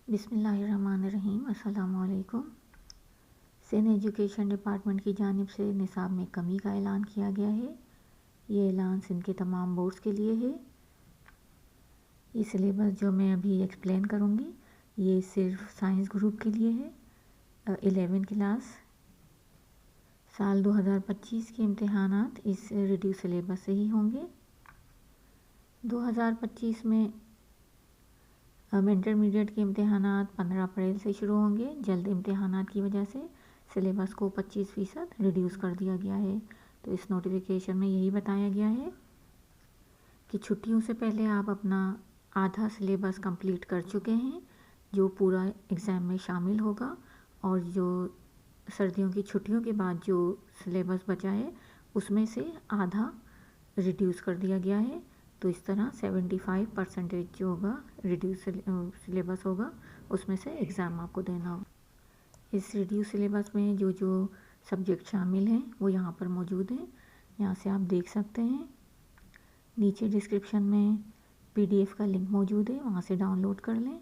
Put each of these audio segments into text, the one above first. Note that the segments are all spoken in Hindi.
बिस्मिल्लाहिर्रहमानिर्रहीम। अस्सलामुअलैकुम। सिंध एजुकेशन डिपार्टमेंट की जानिब से निसाब में कमी का ऐलान किया गया है। ये ऐलान सिंध के तमाम बोर्ड्स के लिए है। ये सिलेबस जो मैं अभी एक्सप्लेन करूँगी ये सिर्फ साइंस ग्रुप के लिए है। 11 क्लास साल 2025 के इम्तिहानात इस रिड्यूस सिलेबस से ही होंगे। 2025 में इंटरमीडिएट के इम्तिहानात 15 अप्रैल से शुरू होंगे। जल्द इम्तिहानात की वजह से सिलेबस को 25% रिड्यूस कर दिया गया है। तो इस नोटिफिकेशन में यही बताया गया है कि छुट्टियों से पहले आप अपना आधा सिलेबस कंप्लीट कर चुके हैं जो पूरा एग्ज़ाम में शामिल होगा, और जो सर्दियों की छुट्टियों के बाद जो सिलेबस बचा है उसमें से आधा रिड्यूस कर दिया गया है। तो इस तरह 75% जो होगा रिड्यूस सिलेबस होगा उसमें से एग्ज़ाम आपको देना होगा। इस रिड्यूस सिलेबस में जो जो सब्जेक्ट शामिल हैं वो यहाँ पर मौजूद हैं, यहाँ से आप देख सकते हैं। नीचे डिस्क्रिप्शन में PDF का लिंक मौजूद है, वहाँ से डाउनलोड कर लें।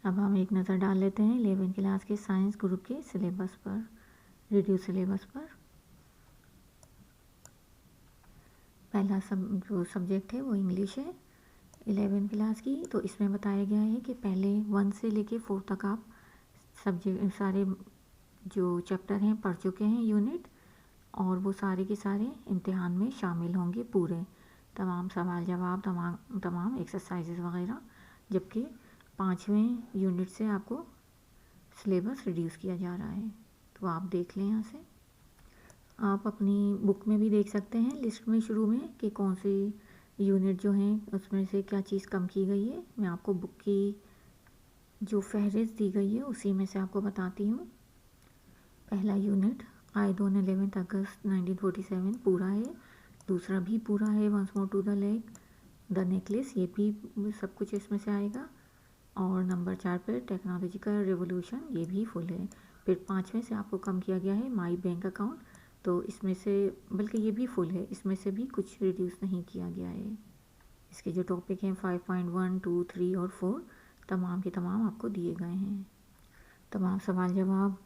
अब हम एक नज़र डाल लेते हैं 11 क्लास के साइंस ग्रुप के सिलेबस पर, रिड्यूस सिलेबस पर। पहला जो सब्जेक्ट है वो इंग्लिश है 11 क्लास की। तो इसमें बताया गया है कि पहले 1 से लेके 4 तक आप सब्जेक्ट सारे जो चैप्टर हैं पढ़ चुके हैं यूनिट, और वो सारे के सारे इम्तिहान में शामिल होंगे पूरे, तमाम सवाल जवाब, तमाम एक्सरसाइजेज वगैरह। जबकि 5वें यूनिट से आपको सिलेबस रिड्यूस किया जा रहा है। तो आप देख लें यहाँ से। आप अपनी बुक में भी देख सकते हैं लिस्ट में शुरू में कि कौन सी यूनिट जो हैं उसमें से क्या चीज़ कम की गई है। मैं आपको बुक की जो फहरिस्त दी गई है उसी में से आपको बताती हूँ। पहला यूनिट आइड ऑन 11 अगस्त 1947 पूरा है। दूसरा भी पूरा है, once more to the lake, the necklace, ये भी सब कुछ इसमें से आएगा। और नंबर 4 पे टेक्नोलॉजिकल रिवोल्यूशन, ये भी फुल है। फिर 5वें से आपको कम किया गया है माई बैंक अकाउंट, तो इसमें से बल्कि ये भी फुल है, इसमें से भी कुछ रिड्यूस नहीं किया गया है। इसके जो टॉपिक हैं 5.1, 2, 3 और 4 तमाम के तमाम आपको दिए गए हैं। तमाम सवाल जवाब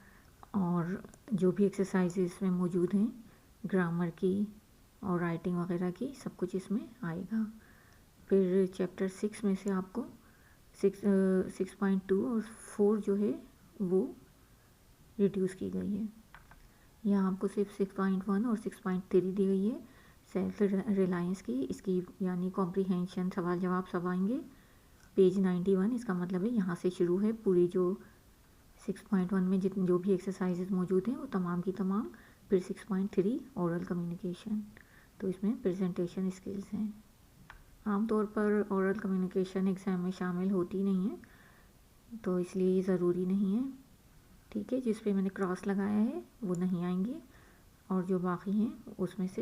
और जो भी एक्सरसाइज इसमें मौजूद हैं ग्रामर की और राइटिंग वगैरह की, सब कुछ इसमें आएगा। फिर चैप्टर 6 में से आपको 6.2 और 4 जो है वो रिड्यूस की गई है। यहाँ आपको सिर्फ 6.1 और 6.3 दी गई है सेल्फ रिलायंस की, इसकी यानी कॉम्प्रीहेंशन सवाल जवाब सब आएंगे। पेज 91, इसका मतलब है यहाँ से शुरू है पूरी जो 6.1 में जितनी जो भी एक्सरसाइजेज मौजूद हैं वो तमाम की तमाम। फिर 6.3 ओरल कम्युनिकेशन, तो इसमें प्रेजेंटेशन स्किल्स हैं। आमतौर पर ओरल कम्युनिकेशन एग्ज़ाम में शामिल होती नहीं है, तो इसलिए ज़रूरी नहीं है, ठीक है। जिस पे मैंने क्रॉस लगाया है वो नहीं आएंगे, और जो बाकी हैं उसमें से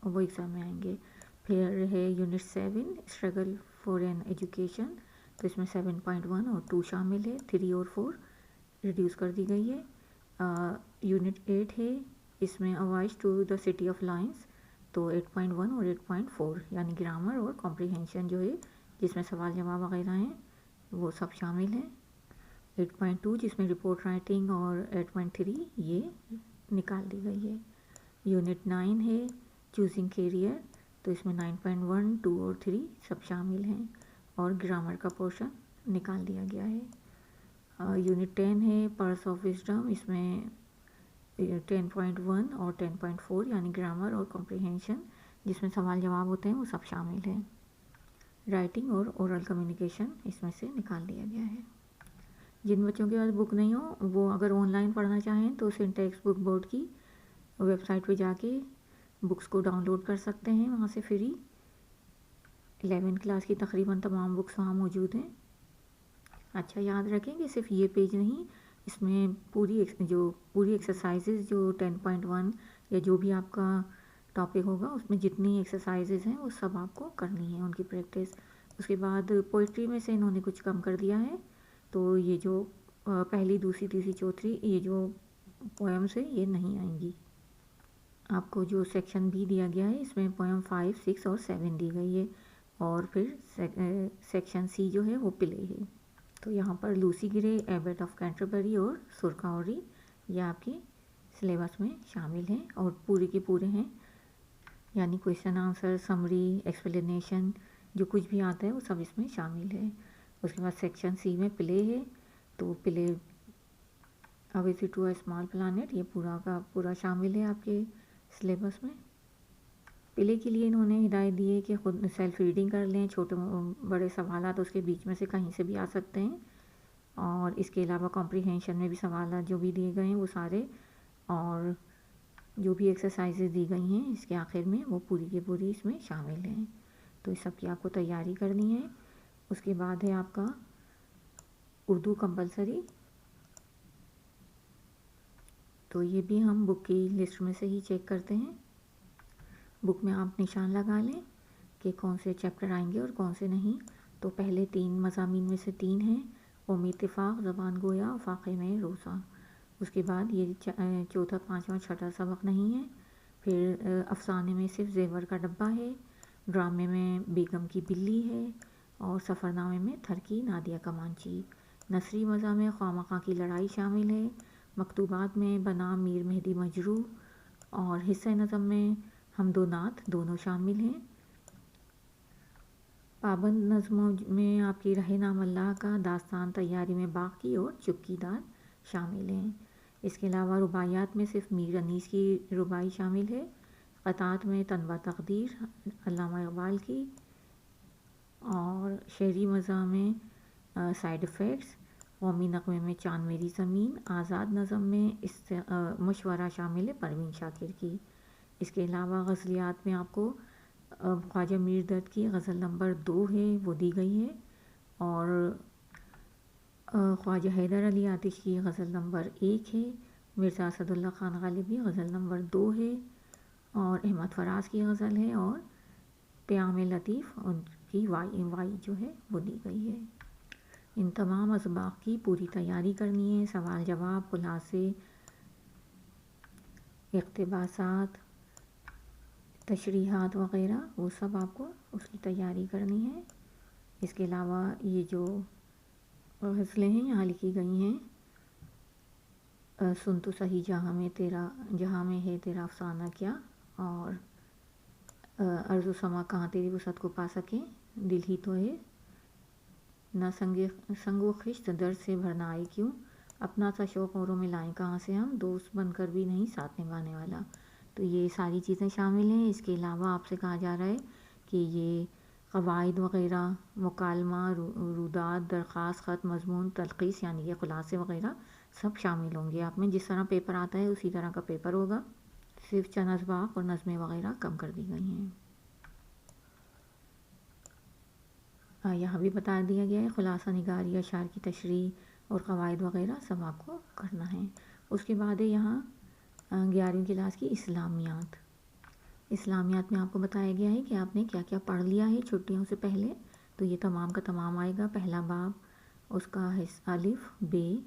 वो एग्ज़ाम में आएंगे। फिर है unit 7 struggle for an education, तो इसमें 7.1 और 2 शामिल है, 3 और 4 रिड्यूस कर दी गई है। यूनिट 8 है, इसमें a voice to the city of lines, तो 8.1 और 8.4 यानी ग्रामर और कॉम्प्रीहेंशन जो है जिसमें सवाल जवाब वगैरह हैं वो सब शामिल हैं। 8.2 जिसमें रिपोर्ट राइटिंग, और 8.3 ये निकाल दी गई है। यूनिट 9 है चूजिंग कैरियर, तो इसमें 9.1, 2 और 3 सब शामिल हैं, और ग्रामर का पोर्शन निकाल दिया गया है। यूनिट 10 है पर्स ऑफ विजडम, इसमें 10.1 और 10.4 यानी ग्रामर और कॉम्प्रीहेंशन जिसमें सवाल जवाब होते हैं वो सब शामिल हैं। राइटिंग और ओरल कम्युनिकेशन इसमें से निकाल दिया गया है। जिन बच्चों के पास बुक नहीं हो वो अगर ऑनलाइन पढ़ना चाहें तो सिंटेक्स बुक बोर्ड की वेबसाइट पे जाके बुक्स को डाउनलोड कर सकते हैं, वहाँ से फ्री। 11 क्लास की तकरीबन तमाम बुक्स वहाँ मौजूद हैं। अच्छा, याद रखें कि सिर्फ ये पेज नहीं, इसमें पूरी एक्सरसाइजेज जो 10.1 या जो भी आपका टॉपिक होगा उसमें जितनी एक्सरसाइजेज हैं वो सब आपको करनी है उनकी प्रैक्टिस। उसके बाद पोइट्री में से इन्होंने कुछ कम कर दिया है, तो ये जो पहली, दूसरी, तीसरी, चौथी ये जो पोएम्स है ये नहीं आएंगी। आपको जो सेक्शन बी दिया गया है इसमें पोएम 5, 6 और 7 दी गई है, और फिर सेक्शन सी जो है वो प्ले है। तो यहाँ पर Lucy grey, Abbott of Canterbury और सुरखावरी ये आपके सिलेबस में शामिल हैं और पूरे के पूरे हैं, यानी क्वेश्चन आंसर, समरी, एक्सप्लेनेशन, जो कुछ भी आता है वो सब इसमें शामिल है। उसके बाद सेक्शन सी में प्ले है, तो play a visit to a small planet ये पूरा का पूरा शामिल है आपके सिलेबस में। प्ले के लिए इन्होंने हिदायत दी है कि खुद सेल्फ रीडिंग कर लें, छोटे बड़े सवालात उसके बीच में से कहीं से भी आ सकते हैं, और इसके अलावा कॉम्प्रीहेंशन में भी सवाल जो भी दिए गए हैं वो सारे, और जो भी एक्सरसाइजेज दी गई हैं इसके आखिर में वो पूरी की पूरी इसमें शामिल हैं। तो इस सब की आपको तैयारी करनी है। उसके बाद है आपका उर्दू कंपलसरी, तो ये भी हम बुक की लिस्ट में से ही चेक करते हैं। बुक में आप निशान लगा लें कि कौन से चैप्टर आएंगे और कौन से नहीं। तो पहले 3 मज़ामीन में से 3 हैं, कौमी इत्तिफ़ाक़, ज़बान गोया और फ़ाक़े में रोज़ा। उसके बाद ये चौथा, पाँचवा, छठा सबक नहीं है। फिर अफ़साने में सिर्फ ज़ेवर का डब्बा है, ड्रामे में बेगम की बिल्ली है, और सफ़रनामे में थर की नादिया कमांची। नसरी मज़ा में ख्वामखा की लड़ाई शामिल है। मकतूबात में बनाम मीर मेहदी मजरू, और हिस्सा नज़म में हमदो नात दोनों शामिल हैं। पाबंद नज़मों में आपकी रहे नाम अल्लाह का, दास्तान तैयारी में बाकी और चुपकीदार शामिल हैं। इसके अलावा रुबाइयात में सिर्फ मीर अनीस की रुबाई शामिल है। क़तात में तनवा तक़दीर अल्लामा इक़बाल की, और शेरी मज़ा में साइड इफ़ेक्ट्स, कौमी नग़मे में चाँद मेरी ज़मीन, आज़ाद नज़म में मशवरा शामिल है परवीन शाकिर की। इसके अलावा गज़लियात में आपको ख्वाजा मीर दर्द की गज़ल नंबर 2 है वो दी गई है, और ख्वाजा हैदर अली आतिश की गज़ल नंबर 1 है। मिर्ज़ा असदुल्ला ख़ान गालिब की गज़ल नंबर 2 है, और अहमद फराज की गज़ल है, और क़याम लतीफ़ उनकी वाई जो है वो दी गई है। इन तमाम असबाक़ की पूरी तैयारी करनी है। सवाल जवाब, खुलासे, इक़्तिबासात, तशरीहात वग़ैरह वो सब आपको उसकी तैयारी करनी है। इसके अलावा ये जो गज़लें हैं यहाँ लिखी गई हैं, सुन तो सही जहाँ में है तेरा अफ़साना क्या, और अर्ज़ो समा कहाँ तेरी वसअत को पा सकें, दिल ही तो है, ना संगो खिश्त दर्द से भरना आए क्यों, अपना सा शौक़ औरों में लाएं कहाँ से हम, दोस्त बनकर भी नहीं साथ निभाने वाला। तो ये सारी चीज़ें शामिल हैं। इसके अलावा आपसे कहा जा रहा है कि ये क़वाइद वग़ैरह, मुकालमा, रुदात, दरख्वास्त, ख़त, मज़मून, तलख़ीस यानी कि ख़ुलासे वग़ैरह सब शामिल होंगे। आप में जिस तरह पेपर आता है उसी तरह का पेपर होगा, सिर्फ चंद असबाक़ और नज़में वग़ैरह कम कर दी गई हैं। यहाँ भी बता दिया गया है ख़ुलासा निगारी, अशार की तशरीह और क़वाइद वग़ैरह सब आपको करना है। उसके बाद है यहाँ 11वीं क्लास की इस्लामियात। इस्लामियात में आपको बताया गया है कि आपने क्या क्या पढ़ लिया है छुट्टियों से पहले। तो ये तमाम का तमाम आएगा। पहला बाब उसका अलिफ़ बे,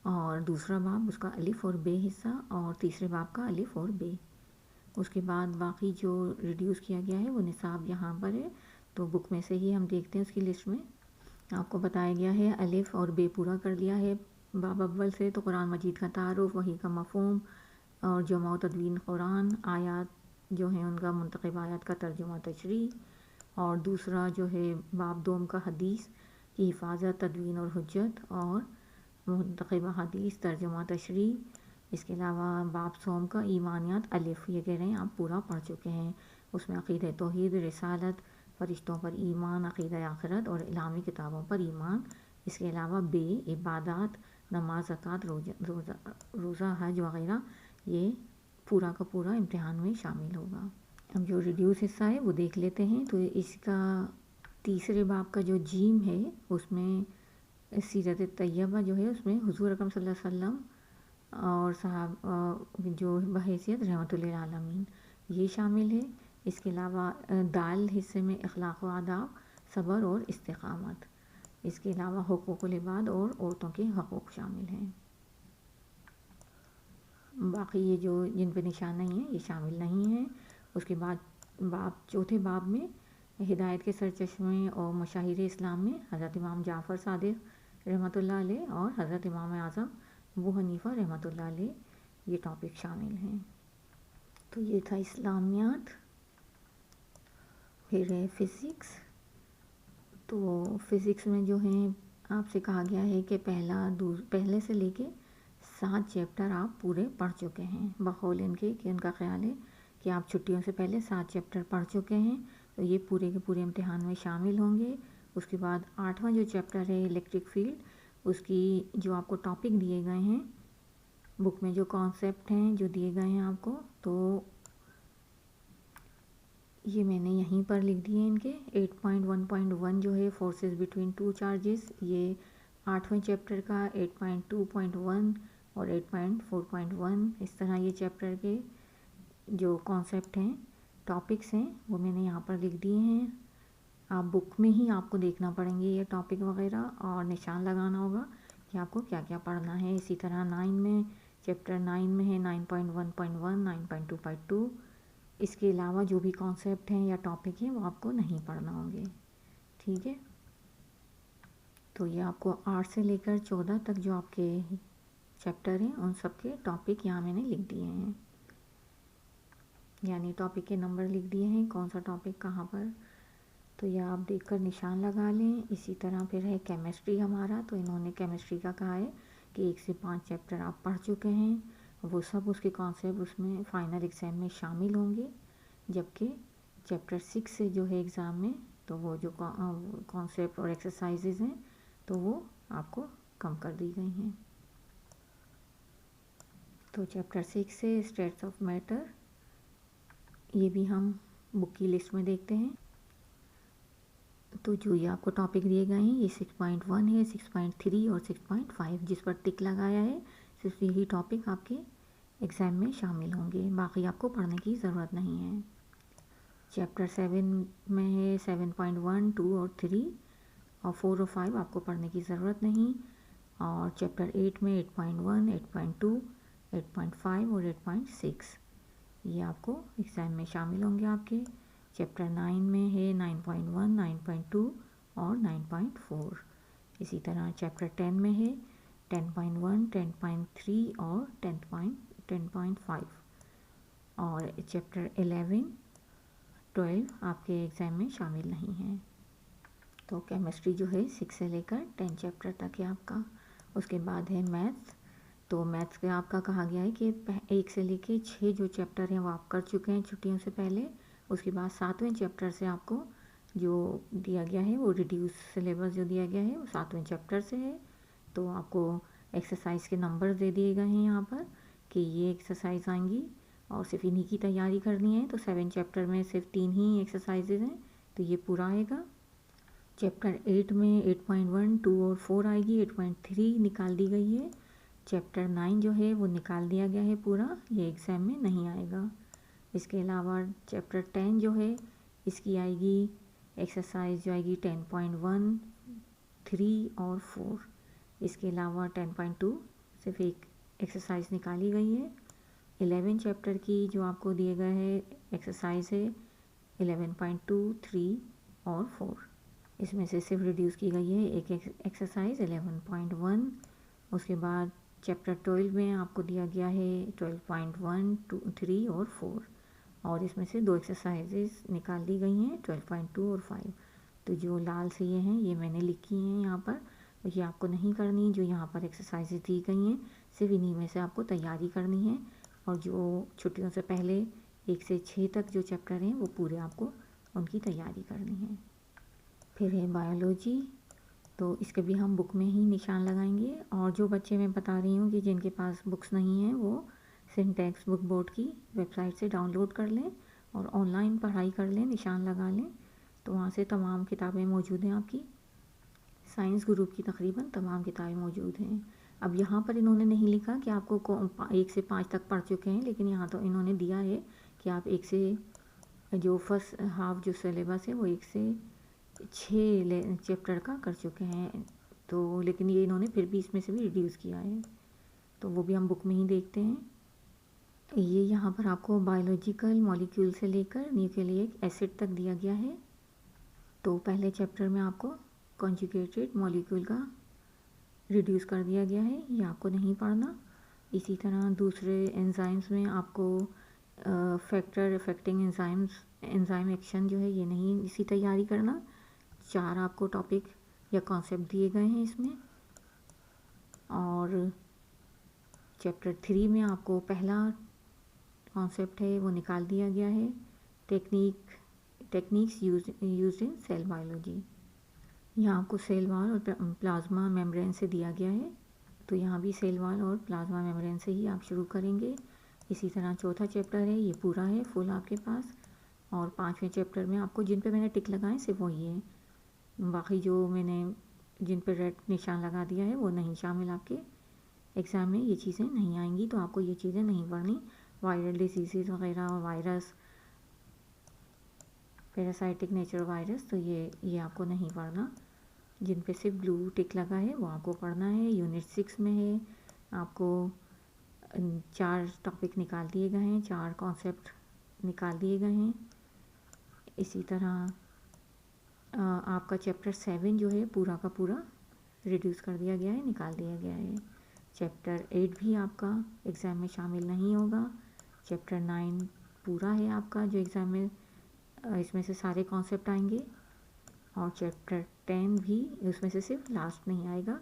और दूसरा बाब उसका अलिफ़ और बे हिस्सा, और तीसरे बाब का अलिफ़ और बे। उसके बाद बाकी जो रिड्यूस किया गया है वो निसाब यहाँ पर है, तो बुक में से ही हम देखते हैं उसकी लिस्ट में। आपको बताया गया है अलिफ़ और बे पूरा कर लिया है बाब अव्वल से, तो कुरान मजीद का तारुफ़, वही का मफ़हूम, और जमा तदवीन कुरान, आयात जो है उनका मुंतखब आयात का तर्जुमा तशरीह, और दूसरा जो है बाब दोम का हदीस की हिफाजत, तदवीन और हुज्जत, और मुंतखब हदीस, तर्जुमा तशरीह। इसके अलावा बाब सोम का ईमानियात अलिफ़, ये कह रहे हैं आप पूरा पढ़ चुके हैं। उसमें अक़ीदा तौहीद, रिसालत, फ़रिश्तों पर ईमान, अक़ीदा आखिरत और इलामी किताबों पर ईमान। इसके अलावा बे इबादात, नमाज, ज़कात, रोज़ा, हज वग़ैरह ये पूरा का पूरा इम्तिहान में शामिल होगा। अब जो रिड्यूस हिस्सा है वो देख लेते हैं। तो इसका तीसरे बाब का जो जीम है उसमें सीरत तैयबा जो है उसमें हुज़ूर अकरम सल्लल्लाहु अलैहि वसल्लम और साहब जो बहैसियत रहमतुल लिल आलमीन ये शामिल है। इसके अलावा दाल हिस्से में अखलाक़ व आदाब, सब्र और इस्तिक़ामत। इसके अलावा हुकूक़ुल इबाद और औरतों के हक़ूक़ शामिल हैं। बाकी ये जो जिन पे निशान नहीं है ये शामिल नहीं है। उसके बाद चौथे बाब में हिदायत के सरचश्मे और मशाहिर इस्लाम में हज़रत इमाम जाफ़र सादिक़ रहमतुल्लाह अलैह और हज़रत इमाम आज़म अबू हनीफ़ा रहमतुल्लाह अलैह ये टॉपिक शामिल हैं। तो ये था इस्लामियात। फिर है फ़िज़िक्स। तो फ़िज़िक्स में जो है आपसे कहा गया है कि पहले से लेके 7 चैप्टर आप पूरे पढ़ चुके हैं बकौल इनके, कि उनका ख्याल है कि आप छुट्टियों से पहले 7 चैप्टर पढ़ चुके हैं, तो ये पूरे के पूरे इम्तिहान में शामिल होंगे। उसके बाद 8वां जो चैप्टर है इलेक्ट्रिक फील्ड, उसकी जो आपको टॉपिक दिए गए हैं बुक में, जो कॉन्सेप्ट हैं जो दिए गए हैं आपको, तो ये मैंने यहीं पर लिख दिए इनके। 8.1.1 जो है फोर्सेस बिटवीन टू चार्जेस, ये 8वें चैप्टर का 8.2.1 और 8.4.1, इस तरह ये चैप्टर के जो कॉन्सेप्ट हैं, टॉपिक्स हैं, वो मैंने यहाँ पर लिख दिए हैं। आप बुक में ही आपको देखना पड़ेंगे ये टॉपिक वगैरह, और निशान लगाना होगा कि आपको क्या क्या पढ़ना है। इसी तरह 9 में, चैप्टर 9 में है 9.1.1, 9.2.2। इसके अलावा जो भी कॉन्सेप्ट हैं या टॉपिक हैं वो आपको नहीं पढ़ना होंगे, ठीक है। तो ये आपको 8 से लेकर 14 तक जो आपके चैप्टर हैं उन सब के टॉपिक यहाँ मैंने लिख दिए हैं, यानी टॉपिक के नंबर लिख दिए हैं, कौन सा टॉपिक कहाँ पर। तो ये आप देखकर निशान लगा लें। इसी तरह फिर है केमिस्ट्री हमारा। तो इन्होंने केमिस्ट्री का कहा है कि 1 से 5 चैप्टर आप पढ़ चुके हैं, वो सब उसके कॉन्सेप्ट उसमें फ़ाइनल एग्ज़ाम में शामिल होंगे। जबकि चैप्टर 6 से जो है एग्ज़ाम में, तो वो जो कॉन्सेप्ट और एक्सरसाइजेज़ हैं तो वो आपको कम कर दी गई हैं। तो चैप्टर 6 से स्टेट्स ऑफ मैटर, ये भी हम बुक की लिस्ट में देखते हैं। तो जो ये आपको टॉपिक दिए गए हैं, ये 6.1 है, 6.3 और 6.5, जिस पर टिक लगाया है सिर्फ यही टॉपिक आपके एग्ज़ाम में शामिल होंगे, बाकी आपको पढ़ने की ज़रूरत नहीं है। चैप्टर 7 में है 7.1, 2 और 3, और 4 और 5 आपको पढ़ने की ज़रूरत नहीं। और चैप्टर 8 में 8.1, 8.2, 8.5 और 8.6 ये आपको एग्ज़ाम में शामिल होंगे आपके। चैप्टर 9 में है 9.1, 9.2 और 9.4। इसी तरह चैप्टर 10 में है 10.1, 10.3 और 10.5। और चैप्टर 11, 12 आपके एग्ज़ाम में शामिल नहीं है। तो केमिस्ट्री जो है 6 से लेकर 10 चैप्टर तक है आपका। उसके बाद है मैथ्स। तो मैथ्स का आपका कहा गया है कि 1 से लेके 6 जो चैप्टर हैं वो आप कर चुके हैं छुट्टियों से पहले। उसके बाद 7वें चैप्टर से आपको जो दिया गया है वो रिड्यूस सिलेबस जो दिया गया है वो 7वें चैप्टर से है। तो आपको एक्सरसाइज के नंबर दे दिए गए हैं यहाँ पर कि ये एक्सरसाइज आएंगी और सिर्फ इन्हीं की तैयारी करनी है। तो 7 चैप्टर में सिर्फ 3 ही एक्सरसाइजेज हैं, तो ये पूरा आएगा। चैप्टर 8 में 8.1, 2 और 4 आएगी, 8.3 निकाल दी गई है। चैप्टर 9 जो है वो निकाल दिया गया है पूरा, ये एग्ज़ाम में नहीं आएगा। इसके अलावा चैप्टर 10 जो है इसकी आएगी एक्सरसाइज जो आएगी 10.1, 3 और 4। इसके अलावा 10.2 सिर्फ एक एक्सरसाइज निकाली गई है। 11 चैप्टर की जो आपको दिए गए है एक्सरसाइज है 11.2, 3 और 4। इसमें से सिर्फ रिड्यूस की गई है एक एक्सरसाइज 11.1। उसके बाद चैप्टर 12 में आपको दिया गया है 12.1, 2, 3 और 4, और इसमें से 2 एक्सरसाइजेस निकाल दी गई हैं 12.2 और 5। तो जो लाल से ये हैं ये मैंने लिखी हैं यहाँ पर, ये आपको नहीं करनी। जो यहाँ पर एक्सरसाइजेज दी गई हैं सिर्फ इन्हीं में से आपको तैयारी करनी है, और जो छुट्टियों से पहले 1 से 6 तक जो चैप्टर हैं वो पूरे आपको उनकी तैयारी करनी है। फिर है बायोलॉजी। तो इसके भी हम बुक में ही निशान लगाएंगे, और जो बच्चे मैं बता रही हूँ कि जिनके पास बुक्स नहीं हैं वो सिंटेक्स बुक बोर्ड की वेबसाइट से डाउनलोड कर लें और ऑनलाइन पढ़ाई कर लें, निशान लगा लें। तो वहाँ से तमाम किताबें मौजूद हैं आपकी, साइंस ग्रुप की तकरीबन तमाम किताबें मौजूद हैं। अब यहाँ पर इन्होंने नहीं लिखा कि आपको 1 से 5 तक पढ़ चुके हैं, लेकिन यहाँ तो इन्होंने दिया है कि आप 1 से जो फर्स्ट हाफ जो सिलेबस है वो 1 से 6 चैप्टर का कर चुके हैं। तो लेकिन ये इन्होंने फिर भी इसमें से भी रिड्यूस किया है, तो वो भी हम बुक में ही देखते हैं। ये यहाँ पर आपको बायोलॉजिकल मॉलिक्यूल से लेकर न्यूक्लिक एसिड तक दिया गया है। तो पहले चैप्टर में आपको कॉन्जुगेटेड मॉलिक्यूल का रिड्यूस कर दिया गया है, ये आपको नहीं पढ़ना। इसी तरह दूसरे एंजाइम्स में आपको फैक्टर अफेक्टिंग एंजाइम एक्शन जो है ये नहीं इसी तैयारी करना। 4 आपको टॉपिक या कॉन्सेप्ट दिए गए हैं इसमें। और चैप्टर 3 में आपको पहला कॉन्सेप्ट है वो निकाल दिया गया है, techniques used in cell biology. यहाँ आपको सेल वॉल और प्लाज्मा मेम्ब्रेन से दिया गया है, तो यहाँ भी सेल वॉल और प्लाज्मा मेम्ब्रेन से ही आप शुरू करेंगे। इसी तरह चौथा चैप्टर है ये पूरा है फुल आपके पास। और 5वें चैप्टर में आपको जिन पे मैंने टिक लगाए सिर्फ वही है, बाकी जो मैंने जिन पे रेड निशान लगा दिया है वो नहीं शामिल। आपके एग्ज़ाम में ये चीज़ें नहीं आएंगी, तो आपको ये चीज़ें नहीं पढ़नी। वायरल डिजीज़ वगैरह और वायरस, पैरासाइटिक नेचर वायरस, तो ये आपको नहीं पढ़ना। जिन पे सिर्फ ब्लू टिक लगा है वो आपको पढ़ना है। यूनिट 6 में है, आपको 4 टॉपिक निकाल दिए गए हैं, 4 कॉन्सेप्ट निकाल दिए गए हैं। इसी तरह आपका चैप्टर 7 जो है पूरा का पूरा रिड्यूस कर दिया गया है, निकाल दिया गया है। चैप्टर 8 भी आपका एग्ज़ाम में शामिल नहीं होगा। चैप्टर 9 पूरा है आपका जो एग्ज़ाम में इसमें से सारे कॉन्सेप्ट आएंगे। और चैप्टर 10 भी उसमें से सिर्फ लास्ट नहीं आएगा,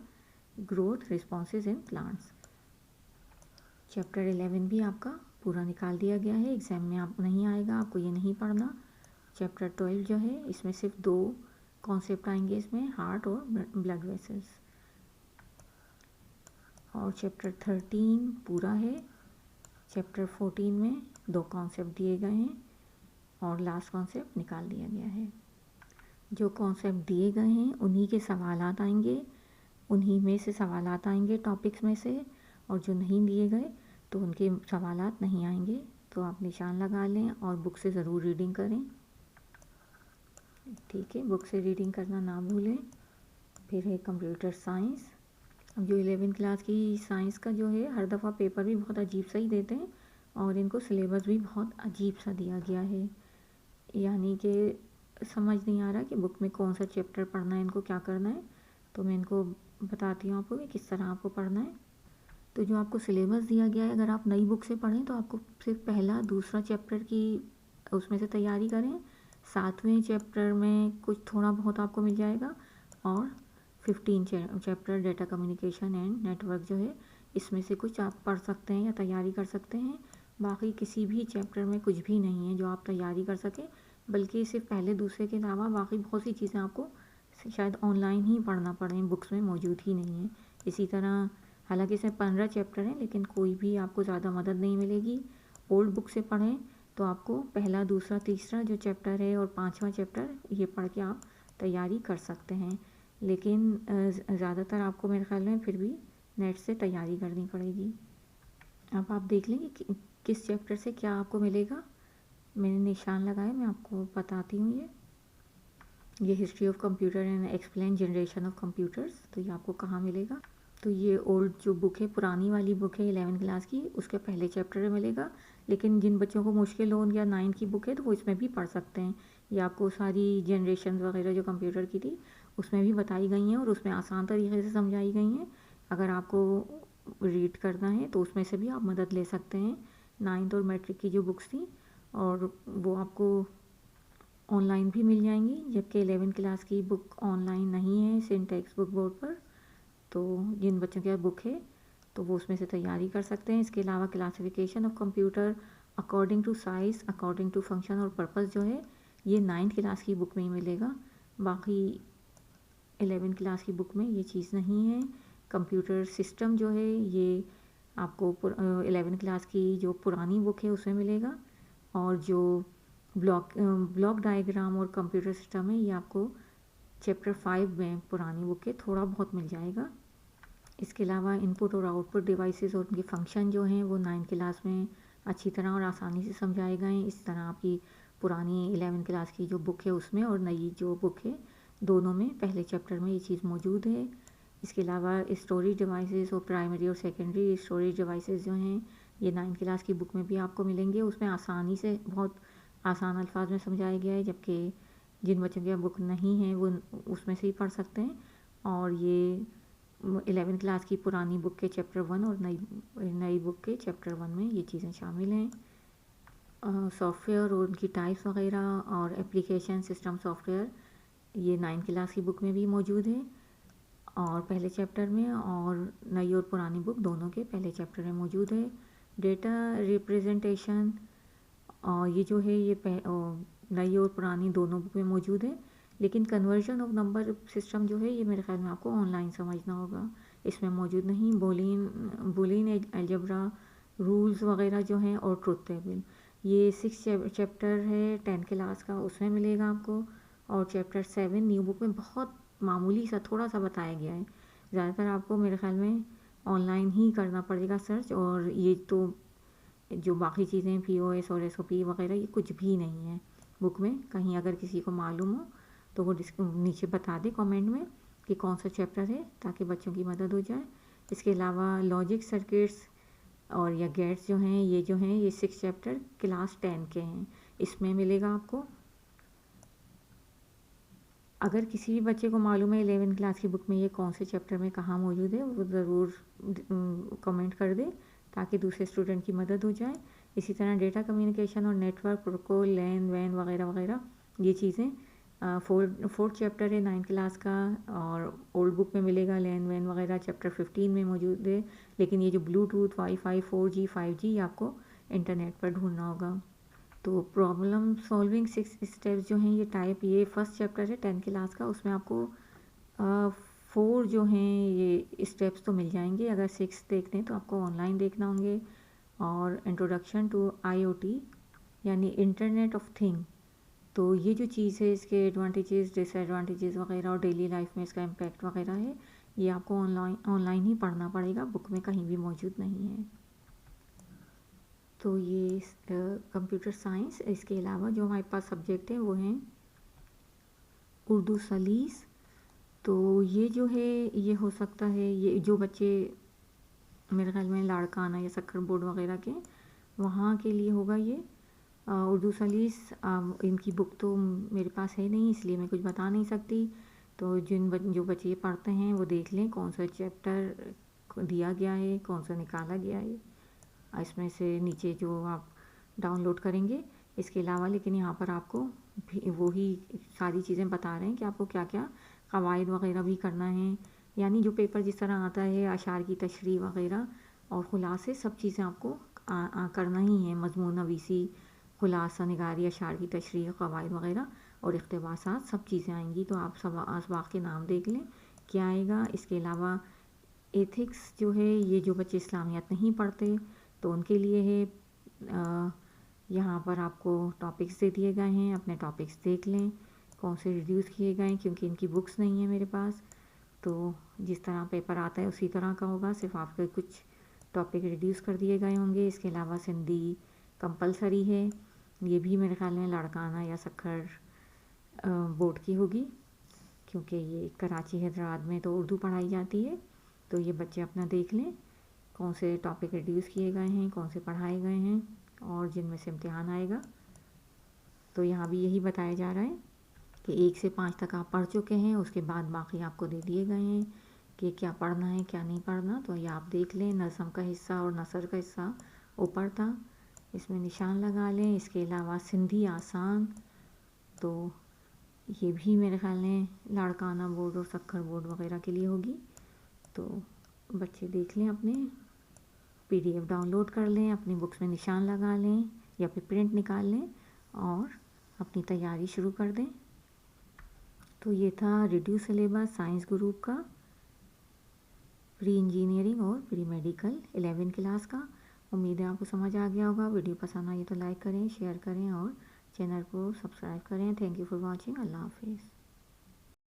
growth responses in plants. Chapter 11 भी आपका पूरा निकाल दिया गया है, एग्ज़ाम में आप नहीं आएगा, आपको ये नहीं पढ़ना। चैप्टर 12 जो है इसमें सिर्फ 2 कॉन्सेप्ट आएंगे इसमें, हार्ट और ब्लड वेसल्स। और चैप्टर 13 पूरा है। चैप्टर 14 में 2 कॉन्सेप्ट दिए गए हैं और लास्ट कॉन्सेप्ट निकाल दिया गया है। जो कॉन्सेप्ट दिए गए हैं उन्हीं के सवालात आएंगे, उन्हीं में से सवालात आएंगे टॉपिक्स में से, और जो नहीं दिए गए तो उनके सवालात नहीं आएंगे। तो आप निशान लगा लें और बुक से ज़रूर रीडिंग करें, ठीक है, बुक से रीडिंग करना ना भूलें। फिर है कंप्यूटर साइंस। अब जो 11वीं क्लास की साइंस का जो है हर दफ़ा पेपर भी बहुत अजीब सा ही देते हैं और इनको सिलेबस भी बहुत अजीब सा दिया गया है, यानी कि समझ नहीं आ रहा कि बुक में कौन सा चैप्टर पढ़ना है, इनको क्या करना है। तो मैं इनको बताती हूँ आपको कि किस तरह आपको पढ़ना है। तो जो आपको सिलेबस दिया गया है, अगर आप नई बुक से पढ़ें तो आपको सिर्फ पहला दूसरा चैप्टर की उसमें से तैयारी करें। 7वें चैप्टर में कुछ थोड़ा बहुत आपको मिल जाएगा, और 15 chapter data communication and network जो है इसमें से कुछ आप पढ़ सकते हैं या तैयारी कर सकते हैं। बाकी किसी भी चैप्टर में कुछ भी नहीं है जो आप तैयारी कर सकें, बल्कि सिर्फ पहले दूसरे के अलावा बाकी बहुत सी चीज़ें आपको शायद ऑनलाइन ही पढ़ना पड़े, बुक्स में मौजूद ही नहीं है। इसी तरह हालांकि इसमें 15 चैप्टर हैं, लेकिन कोई भी आपको ज़्यादा मदद नहीं मिलेगी। ओल्ड बुक से पढ़ें तो आपको पहला दूसरा तीसरा जो चैप्टर है और 5वां चैप्टर ये पढ़ के आप तैयारी कर सकते हैं। लेकिन ज़्यादातर आपको मेरे ख्याल में फिर भी नेट से तैयारी करनी पड़ेगी। अब आप देख लेंगे कि किस चैप्टर से क्या आपको मिलेगा। मैंने निशान लगाए, मैं आपको बताती हूँ। ये history of computer and explain generation of computers, तो ये आपको कहाँ मिलेगा। तो ये ओल्ड जो बुक है, पुरानी वाली बुक है 11वीं क्लास की, उसके पहले चैप्टर में मिलेगा। लेकिन जिन बच्चों को मुश्किल हो या 9 की बुक है तो वो इसमें भी पढ़ सकते हैं। ये आपको सारी जनरेशन वगैरह जो कंप्यूटर की थी उसमें भी बताई गई हैं और उसमें आसान तरीके से समझाई गई हैं। अगर आपको रीड करना है तो उसमें से भी आप मदद ले सकते हैं। 9th और मैट्रिक की जो बुक्स थी और वो आपको ऑनलाइन भी मिल जाएंगी, जबकि 11वीं क्लास की बुक ऑनलाइन नहीं है सिंटेक्स बुक बोर्ड पर। तो जिन बच्चों के पास बुक है तो वो उसमें से तैयारी कर सकते हैं। इसके अलावा classification of computer according to size, according to function और पर्पस जो है ये 9th क्लास की बुक में ही मिलेगा। बाकी 11वीं क्लास की बुक में ये चीज़ नहीं है। कंप्यूटर सिस्टम जो है ये आपको 11वीं क्लास की जो पुरानी बुक है उसमें मिलेगा, और जो ब्लॉक डायग्राम और कंप्यूटर सिस्टम है ये आपको चैप्टर 5 में पुरानी बुक है थोड़ा बहुत मिल जाएगा। इसके अलावा इनपुट और आउटपुट डिवाइसेस और उनके फंक्शन जो हैं वो 9th क्लास में अच्छी तरह और आसानी से समझाए गए हैं। इस तरह आपकी पुरानी 11वीं क्लास की जो बुक है उसमें और नई जो बुक है दोनों में पहले चैप्टर में ये चीज़ मौजूद है। इसके अलावा स्टोरेज डिवाइसेस और प्राइमरी और सेकेंडरी स्टोरेज डिवाइसेस जो हैं ये 9th क्लास की बुक में भी आपको मिलेंगे। उसमें आसानी से बहुत आसान अल्फाज में समझाया गया है, जबकि जिन बच्चों की बुक नहीं है वो उसमें से ही पढ़ सकते हैं। और ये 11 क्लास की पुरानी बुक के चैप्टर 1 और नई बुक के चैप्टर 1 में ये चीज़ें शामिल हैं। सॉफ्टवेयर और उनकी टाइप्स वगैरह और एप्लीकेशन सिस्टम सॉफ्टवेयर ये 9 क्लास की बुक में भी मौजूद है और पहले चैप्टर में, और नई और पुरानी बुक दोनों के पहले चैप्टर में मौजूद है। डेटा रिप्रेजेंटेशन और ये जो है ये नई और पुरानी दोनों बुक में मौजूद है, लेकिन कन्वर्जन ऑफ नंबर सिस्टम जो है ये मेरे ख्याल में आपको ऑनलाइन समझना होगा, इसमें मौजूद नहीं। बुलियन अलजेब्रा रूल्स वगैरह जो हैं और ट्रुथ टेबल, ये 6 चैप्टर है 10 क्लास का, उसमें मिलेगा आपको। और चैप्टर 7 न्यू बुक में बहुत मामूली सा थोड़ा सा बताया गया है, ज़्यादातर आपको मेरे ख्याल में ऑनलाइन ही करना पड़ेगा सर्च। और ये तो जो बाकी चीज़ें POS और SOP वगैरह ये कुछ भी नहीं है बुक में। कहीं अगर किसी को मालूम हो तो वो नीचे बता दे कमेंट में कि कौन सा चैप्टर है, ताकि बच्चों की मदद हो जाए। इसके अलावा लॉजिक सर्किट्स और या गेट्स जो हैं ये 6 चैप्टर क्लास 10 के हैं, इसमें मिलेगा आपको। अगर किसी भी बच्चे को मालूम है 11 क्लास की बुक में ये कौन से चैप्टर में कहाँ मौजूद है, वो ज़रूर कमेंट कर दे ताकि दूसरे स्टूडेंट की मदद हो जाए। इसी तरह डेटा कम्युनिकेशन और नेटवर्क प्रोटोकॉल लैन वैन वगैरह वगैरह ये चीज़ें फोर्थ चैप्टर है 9 क्लास का, और ओल्ड बुक में मिलेगा लैन वैन वगैरह चैप्टर 15 में मौजूद है। लेकिन ये जो ब्लूटूथ वाईफाई 4G 5G ये आपको इंटरनेट पर ढूंढना होगा। तो प्रॉब्लम सॉल्विंग 6 स्टेप्स जो हैं ये फर्स्ट चैप्टर है 10 क्लास का, उसमें आपको 4 जो हैं ये स्टेप्स तो मिल जाएंगे। अगर 6 देखते हैं तो आपको ऑनलाइन देखना होंगे। और इंट्रोडक्शन टू IoT यानी इंटरनेट ऑफ थिंग, तो ये जो चीज़ है इसके एडवांटेजेस डिसएडवांटेजेस वगैरह और डेली लाइफ में इसका इम्पैक्ट वगैरह है, ये आपको ऑनलाइन ही पढ़ना पड़ेगा, बुक में कहीं भी मौजूद नहीं है। तो ये कंप्यूटर साइंस, इसके अलावा जो हमारे पास सब्जेक्ट है वो हैं उर्दू सलीस। तो ये जो है ये हो सकता है ये जो बच्चे मेरे ख्याल में लाड़काना या सक्कर बोर्ड वगैरह के वहाँ के लिए होगा ये उर्दू सलीस। इनकी बुक तो मेरे पास है नहीं, इसलिए मैं कुछ बता नहीं सकती। तो जो बच्चे ये पढ़ते हैं वो देख लें कौन सा चैप्टर दिया गया है, कौन सा निकाला गया है, इसमें से नीचे जो आप डाउनलोड करेंगे। इसके अलावा लेकिन यहाँ पर आपको वही सारी चीज़ें बता रहे हैं कि आपको क्या क्या कवायद वगैरह भी करना है, यानी जो पेपर जिस तरह आता है अशार की तशरीह वगैरह और ख़ुलासे सब चीज़ें आपको करना ही है। मजमून नवीसी, ख़ुलासा निगारी, अशार की तशरीह, कवायद वगैरह और इक़्तिबासात सब चीज़ें आएंगी। तो आप सब असबाक़ के नाम देख लें क्या आएगा। इसके अलावा एथिक्स जो है ये जो बच्चे इस्लामियात नहीं पढ़ते तो उनके लिए है। यहाँ पर आपको टॉपिक्स दे दिए गए हैं, अपने टॉपिक्स देख लें कौन से रिड्यूस किए गए हैं, क्योंकि इनकी बुक्स नहीं है मेरे पास। तो जिस तरह पेपर आता है उसी तरह का होगा, सिर्फ आपके कुछ टॉपिक रिड्यूस कर दिए गए होंगे। इसके अलावा सिंधी कंपलसरी है, ये भी मेरे ख्याल में लाड़काना या सक्खर बोर्ड की होगी, क्योंकि ये कराची हैदराबाद में तो उर्दू पढ़ाई जाती है। तो ये बच्चे अपना देख लें कौन से टॉपिक रिड्यूस किए गए हैं, कौन से पढ़ाए गए हैं और जिनमें से इम्तिहान आएगा। तो यहाँ भी यही बताया जा रहा है कि 1 से 5 तक आप पढ़ चुके हैं, उसके बाद बाकी आपको दे दिए गए हैं कि क्या पढ़ना है क्या नहीं पढ़ना। तो ये आप देख लें। नज़म का हिस्सा और नसर का हिस्सा ऊपर था, इसमें निशान लगा लें। इसके अलावा सिंधी आसान, तो ये भी मेरे ख्याल में लाड़काना बोर्ड और सक्खर बोर्ड वगैरह के लिए होगी। तो बच्चे देख लें, अपने PDF डाउनलोड कर लें, अपनी बुक्स में निशान लगा लें या फिर प्रिंट निकाल लें और अपनी तैयारी शुरू कर दें। तो ये था रिड्यूस सिलेबस साइंस ग्रुप का, प्री इंजीनियरिंग और प्री मेडिकल 11 क्लास का। उम्मीद है आपको समझ आ गया होगा। वीडियो पसंद आई तो लाइक करें, शेयर करें और चैनल को सब्सक्राइब करें। Thank you for watching. अल्लाह हाफिज़।